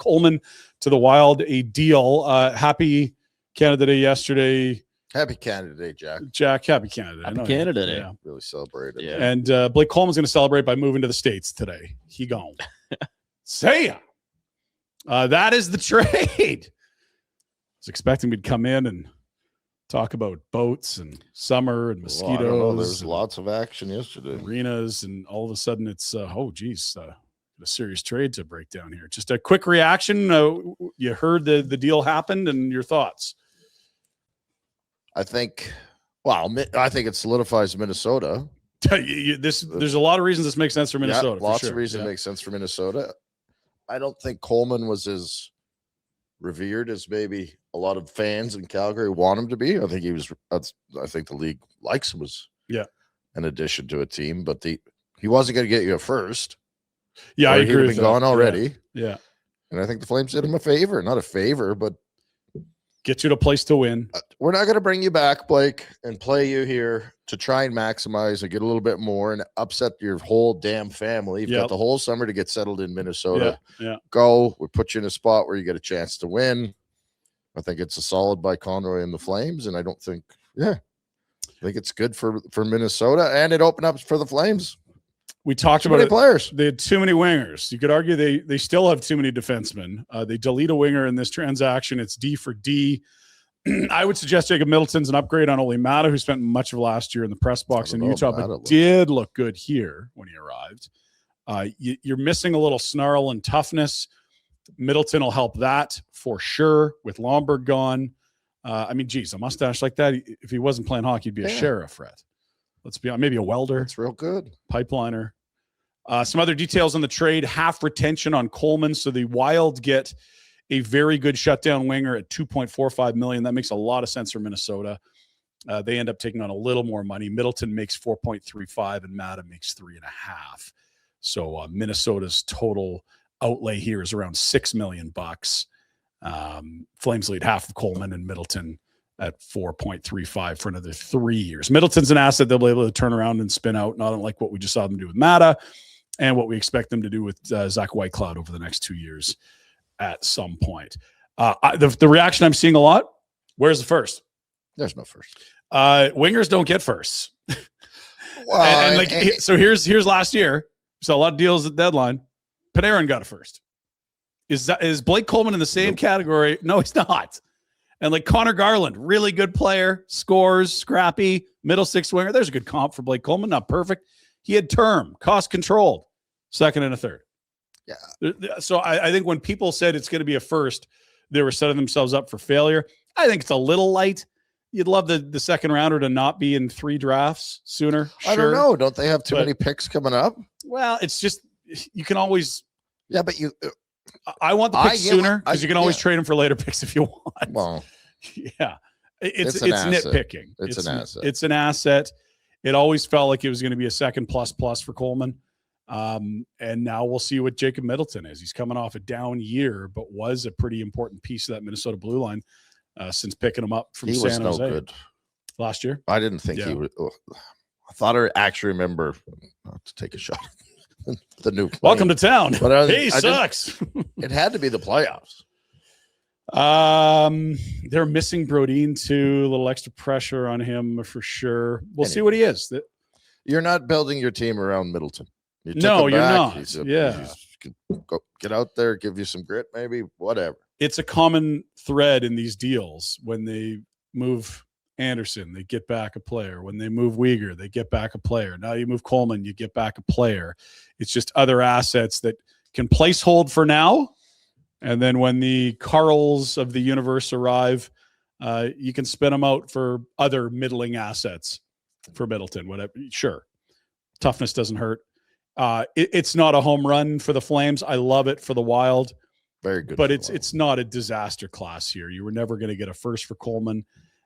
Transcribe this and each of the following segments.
Coleman to the Wild, a deal. Happy Canada Day yesterday. Happy Canada Day, Jack. Jack, happy Canada Day. Happy Canada Day. Yeah. Really celebrated. Yeah. And Blake Coleman's going to celebrate by moving to the States today. He gone. Say ya. That is the trade. I was expecting we'd come in and talk about boats and summer and mosquitoes. Well, I don't know. There was lots of action yesterday. Arenas, and all of a sudden it's, a serious trade to break down here. Just a quick reaction. You heard the deal happened and your thoughts. I think it solidifies Minnesota. There's a lot of reasons this makes sense for Minnesota. Yeah, lots of reasons it makes sense for Minnesota. I don't think Coleman was as revered as maybe a lot of fans in Calgary want him to be. I think I think the league likes him as an addition to a team, but he wasn't going to get you a first. Yeah, I agree. He'd have been gone already. Yeah. And I think the Flames did him a favor. Not a favor, but get you to a place to win. We're not going to bring you back, Blake, and play you here to try and maximize and get a little bit more and upset your whole damn family. You've got the whole summer to get settled in Minnesota. Yeah. Go. We'll put you in a spot where you get a chance to win. I think it's a solid by Conroy and the Flames, and I think it's good for Minnesota, and it opened up for the Flames. We talked about it. Players. They had too many wingers. You could argue they still have too many defensemen. They delete a winger in this transaction. It's D for D. I would suggest Jake Middleton's an upgrade on Olli Määttä, who spent much of last year in the press box in Utah, but did look good here when he arrived. You're missing a little snarl and toughness. Middleton will help that for sure with Lomberg gone. A mustache like that, if he wasn't playing hockey, he'd be a sheriff, Rhett. Let's be honest, maybe a welder. That's real good. Pipeliner. Some other details on the trade, half retention on Coleman. So the Wild get a very good shutdown winger at $2.45 million. That makes a lot of sense for Minnesota. They end up taking on a little more money. Middleton makes 4.35 and Maatta makes 3.5. So Minnesota's total outlay here is around $6 million. Flames lead half of Coleman and Middleton at 4.35 for another 3 years. Middleton's an asset they'll be able to turn around and spin out, not unlike what we just saw them do with Maatta and what we expect them to do with Zach Whitecloud over the next 2 years at some point. The reaction I'm seeing a lot, where's the first? There's no first. Wingers don't get firsts. So here's last year. So a lot of deals at deadline. Panarin got a first. Is Blake Coleman in the same category? No, he's not. And like Connor Garland, really good player, scores, scrappy, middle six winger. There's a good comp for Blake Coleman. Not perfect. He had term, cost controlled, second and a third. Yeah. So I think when people said it's going to be a first, they were setting themselves up for failure. I think it's a little light. You'd love the second rounder to not be in 3 drafts sooner. I don't know. Don't they have too many picks coming up? Well, it's just you can always. Yeah, but you. I want the picks sooner because you can always trade them for later picks if you want. Well, yeah, it's nitpicking. It's an asset. It's an asset. It always felt like it was going to be a second plus for Coleman. And now we'll see what Jacob Middleton is. He's coming off a down year, but was a pretty important piece of that Minnesota blue line since picking him up from San Jose. Good last year. I didn't think he would. I thought I actually remember to take a shot. The new plane. Welcome to town. But he sucks. It had to be the playoffs. They're missing Brodin too. A little extra pressure on him for sure. We'll see what he is. You're not building your team around Middleton. You're not. He's get out there, give you some grit, maybe whatever. It's a common thread in these deals. When they move Anderson, they get back a player. When they move Weegar, they get back a player. Now you move Coleman, you get back a player. It's just other assets that can place hold for now. And then when the Carls of the universe arrive, you can spin them out for other middling assets for Middleton, whatever. Sure. Toughness doesn't hurt. It's not a home run for the Flames. I love it for the Wild. Very good. But it's not a disaster class here. You were never going to get a first for Coleman.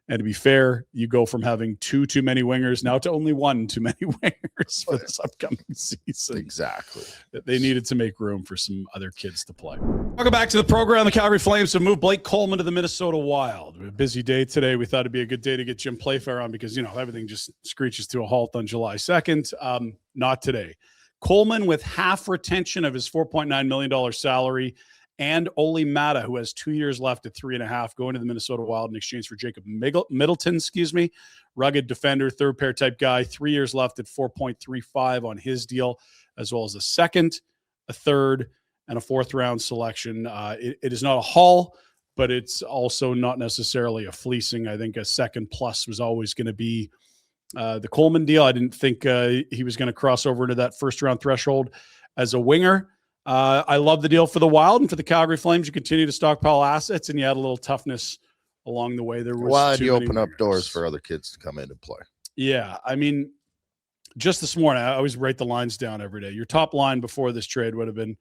And to be fair, you go from having too many wingers now to only 1 too many wingers for this upcoming season. Exactly. They needed to make room for some other kids to play. Welcome back to the program. The Calgary Flames have moved Blake Coleman to the Minnesota Wild. A busy day today. We thought it'd be a good day to get Jim Playfair on because, everything just screeches to a halt on July 2nd. Not today. Coleman with half retention of his $4.9 million salary and Olli Maatta, who has 2 years left at 3.5, going to the Minnesota Wild in exchange for Jake Middleton, rugged defender, third pair type guy, 3 years left at 4.35 on his deal, as well as a second, a third, and a fourth round selection. It is not a haul, but it's also not necessarily a fleecing. I think a second plus was always going to be the Coleman deal. I didn't think he was going to cross over into that first round threshold as a winger. I love the deal for the Wild and for the Calgary Flames. You continue to stockpile assets, and you add a little toughness along the way. There was why do you open up doors for other kids to come in and play? Yeah, I mean, just this morning, I always write the lines down every day. Your top line before this trade would have been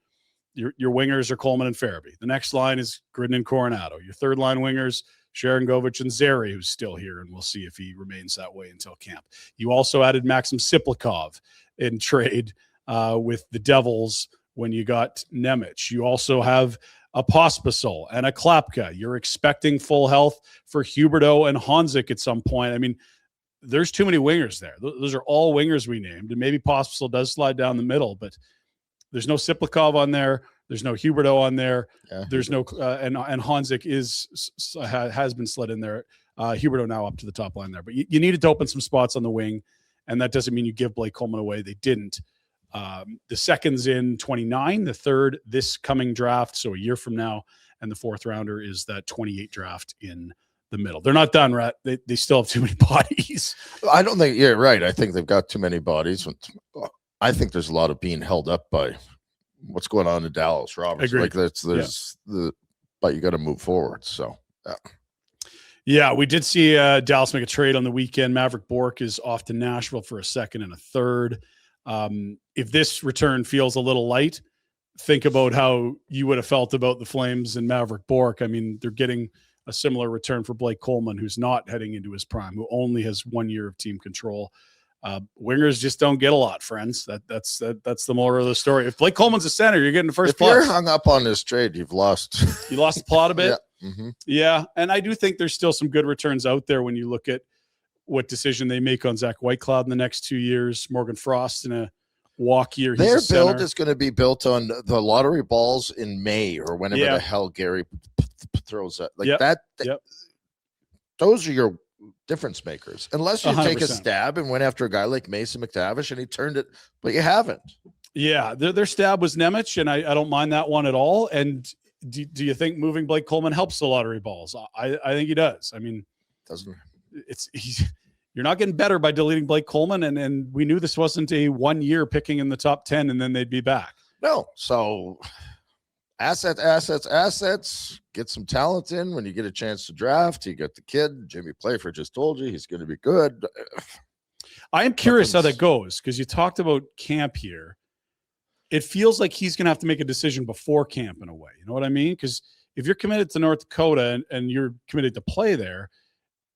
your wingers are Coleman and Farabee. The next line is Gridden and Coronado. Your third line wingers, Sharon Govich and Zary, who's still here, and we'll see if he remains that way until camp. You also added Maxim Siplikov in trade with the Devils when you got Nemec. You also have a Pospisil and a Klapka. You're expecting full health for Huberdeau and Honzik at some point. I mean, there's too many wingers there. Those are all wingers we named, and maybe Pospisil does slide down the middle, but there's no Siplikov on there. There's no Huberdeau on there. Yeah. There's no and Honzik has been slid in there. Huberdeau now up to the top line there, but you needed to open some spots on the wing, and that doesn't mean you give Blake Coleman away. They didn't. The second's in 29, the third this coming draft, so a year from now, and the fourth rounder is that 28 draft in the middle. They're not done, Rhett. They still have too many bodies. I don't think you're right. I think they've got too many bodies. I think there's a lot of being held up by what's going on in Dallas, Roberts. Like but you got to move forward. So yeah, we did see Dallas make a trade on the weekend. Maverick Bourque is off to Nashville for a second and a third. If this return feels a little light, think about how you would have felt about the Flames and Maverick Bourque. I mean, they're getting a similar return for Blake Coleman, who's not heading into his prime, who only has 1 year of team control. Wingers just don't get a lot, friends. That's the moral of the story. If Blake Coleman's a center, you're getting the first plus. If you're hung up on this trade, you've lost. You lost the plot a bit. Yeah. Mm-hmm. Yeah, and I do think there's still some good returns out there when you look at what decision they make on Zach Whitecloud in the next 2 years. Morgan Frost in a walk year. Their build is going to be built on the lottery balls in May or whenever the hell Gary throws that. Like that. Those are your difference makers. Unless you 100%. Take a stab and went after a guy like Mason McTavish and he turned it, but you haven't. Yeah, their stab was Nemec, and I don't mind that one at all. And do you think moving Blake Coleman helps the lottery balls? I think he does. I mean, doesn't you're not getting better by deleting Blake Coleman, and we knew this wasn't a 1 year picking in the top 10 and then they'd be back. No, so assets, get some talent in when you get a chance to draft. You got the kid, Jimmy Playford just told you he's going to be good. I am curious how that goes, because you talked about camp here. It feels like he's going to have to make a decision before camp in a way. You know what I mean? Because if you're committed to North Dakota and you're committed to play there,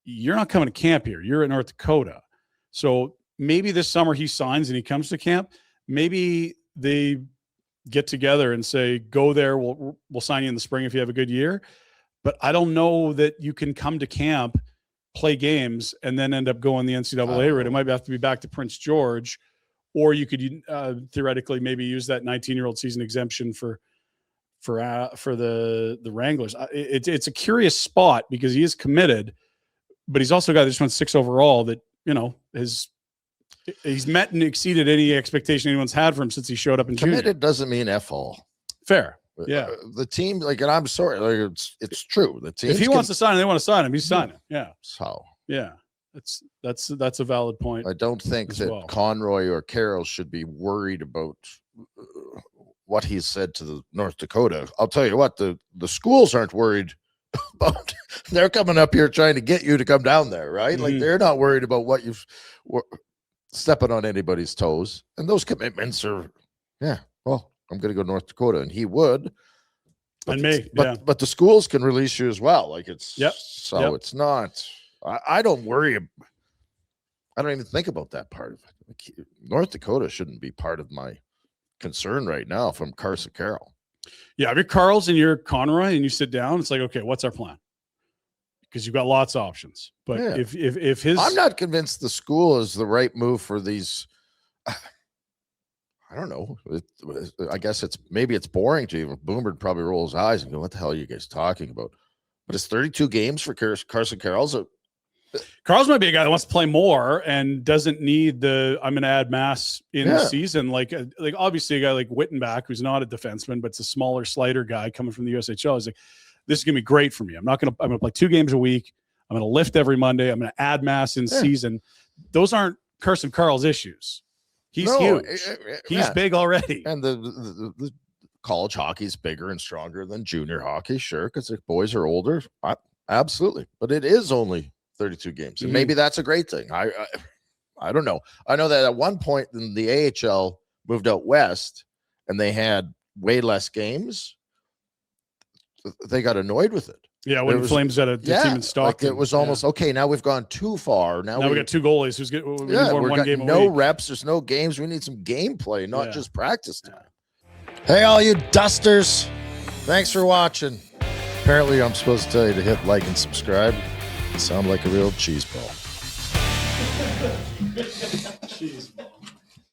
you're not coming to camp here. You're in North Dakota. So maybe this summer he signs and he comes to camp. Maybe they get together and say, go there. We'll sign you in the spring if you have a good year. But I don't know that you can come to camp, play games, and then end up going the NCAA route. It might have to be back to Prince George, or you could theoretically maybe use that 19-year-old season exemption for the Wranglers. It's a curious spot because he is committed, but he's also got this 6 overall that, he's met and exceeded any expectation anyone's had for him since he showed up in junior. Committed doesn't mean F all. Fair. Yeah. The team, and I'm sorry, it's true. The team. If he wants to sign him, they want to sign him. He's signing. Yeah. So. Yeah. That's a valid point. I don't think that Conroy or Carroll should be worried about what he said to the North Dakota. I'll tell you what, the schools aren't worried about. They're coming up here trying to get you to come down there, right? Mm-hmm. Like they're not worried about what you've stepping on anybody's toes. And those commitments are, well, I'm going to go to North Dakota, and he would. But but the schools can release you as well. Like it's it's not. I don't worry. I don't even think about that part of it. Like, North Dakota shouldn't be part of my concern right now from Carson Carroll. Yeah, if you're Carl's and you're Conroy and you sit down, it's like, okay, what's our plan? Because you've got lots of options. But if his, I'm not convinced the school is the right move for these. I don't know. I guess maybe it's boring to you. Boomer probably roll his eyes and go, "What the hell are you guys talking about?" But it's 32 games for Carson Carroll's. Carl's might be a guy that wants to play more and doesn't need I'm going to add mass in the season. Like obviously a guy like Wittenbach, who's not a defenseman, but it's a smaller slider guy coming from the USHL. Is like, this is going to be great for me. I'm going to play 2 games a week. I'm going to lift every Monday. I'm going to add mass in season. Those aren't Carson Carl's issues. He's huge. He's big already. And the college hockey is bigger and stronger than junior hockey. Sure. Because the boys are older. Absolutely. But it is only 32 games. And maybe that's a great thing. I don't know. I know that at one point in the AHL moved out west and they had way less games. They got annoyed with it. Yeah, when the Flames had a team in Stockton. Like it was almost okay. Now we've gone too far. Now we got 2 goalies. Who's getting we one game? No reps. There's no games. We need some gameplay, not just practice time. Hey, all you dusters. Thanks for watching. Apparently, I'm supposed to tell you to hit like and subscribe. You sound like a real cheese ball. Cheese ball.